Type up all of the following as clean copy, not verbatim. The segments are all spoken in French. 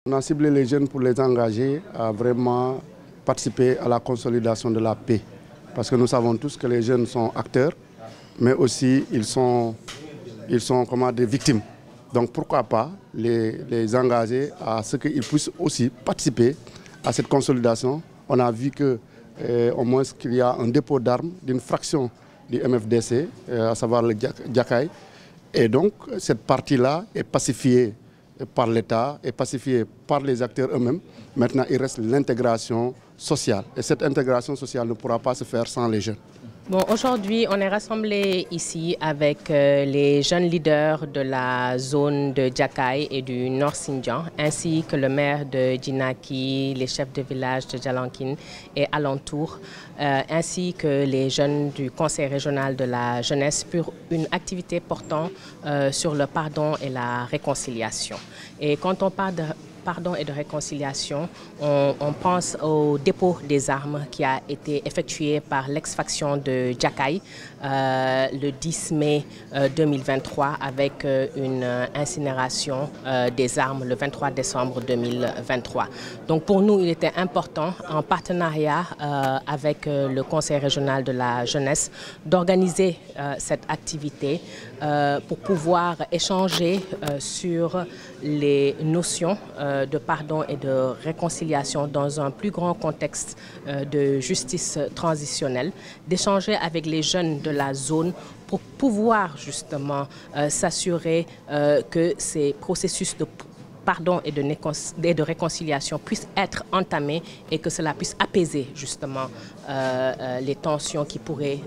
On a ciblé les jeunes pour les engager à vraiment participer à la consolidation de la paix. Parce que nous savons tous que les jeunes sont acteurs, mais aussi ils sont des victimes. Donc pourquoi pas les engager à ce qu'ils puissent aussi participer à cette consolidation. On a vu au moins qu'il y a un dépôt d'armes d'une fraction du MFDC, à savoir le Jakaï. Et donc cette partie-là est pacifiée par l'État et pacifiée par les acteurs eux-mêmes. Maintenant, il reste l'intégration sociale. Et cette intégration sociale ne pourra pas se faire sans les jeunes. Bon, aujourd'hui, on est rassemblés ici avec les jeunes leaders de la zone de Jakaï et du Nord Sindian, ainsi que le maire de Djinaki, les chefs de village de Djalankin et alentours, ainsi que les jeunes du Conseil régional de la jeunesse pour une activité portant sur le pardon et la réconciliation. Et quand on parle de pardon et de réconciliation, on pense au dépôt des armes qui a été effectué par l'ex-faction de Jakaï le 10 mai 2023 avec une incinération des armes le 23 décembre 2023. Donc pour nous, il était important, en partenariat avec le Conseil régional de la jeunesse, d'organiser cette activité pour pouvoir échanger sur les notions de pardon et de réconciliation dans un plus grand contexte de justice transitionnelle, d'échanger avec les jeunes de la zone pour pouvoir justement s'assurer que ces processus de pardon et de réconciliation puissent être entamés et que cela puisse apaiser justement les tensions qui pourraient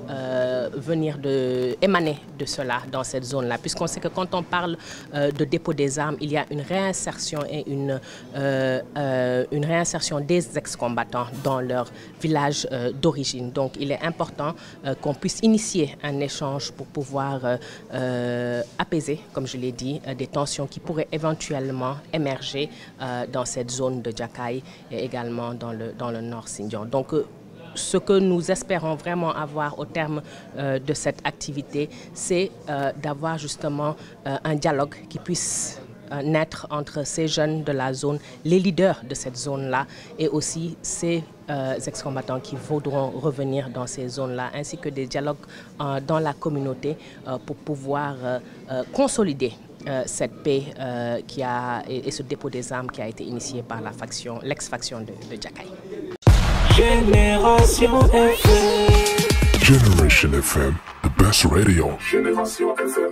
émaner de cela dans cette zone-là. Puisqu'on sait que quand on parle de dépôt des armes, il y a une réinsertion et une réinsertion des ex-combattants dans leur village d'origine. Donc il est important qu'on puisse initier un échange pour pouvoir apaiser, comme je l'ai dit, des tensions qui pourraient éventuellement émerger dans cette zone de Jakaï et également dans le Nord Sindian. Donc, ce que nous espérons vraiment avoir au terme de cette activité, c'est d'avoir justement un dialogue qui puisse naître entre ces jeunes de la zone, les leaders de cette zone-là et aussi ces ex-combattants qui voudront revenir dans ces zones-là, ainsi que des dialogues dans la communauté pour pouvoir consolider cette paix et ce dépôt des armes qui a été initié par l'ex-faction de Jakaï. Génération FM. Generation FM, the best radio. Génération FM.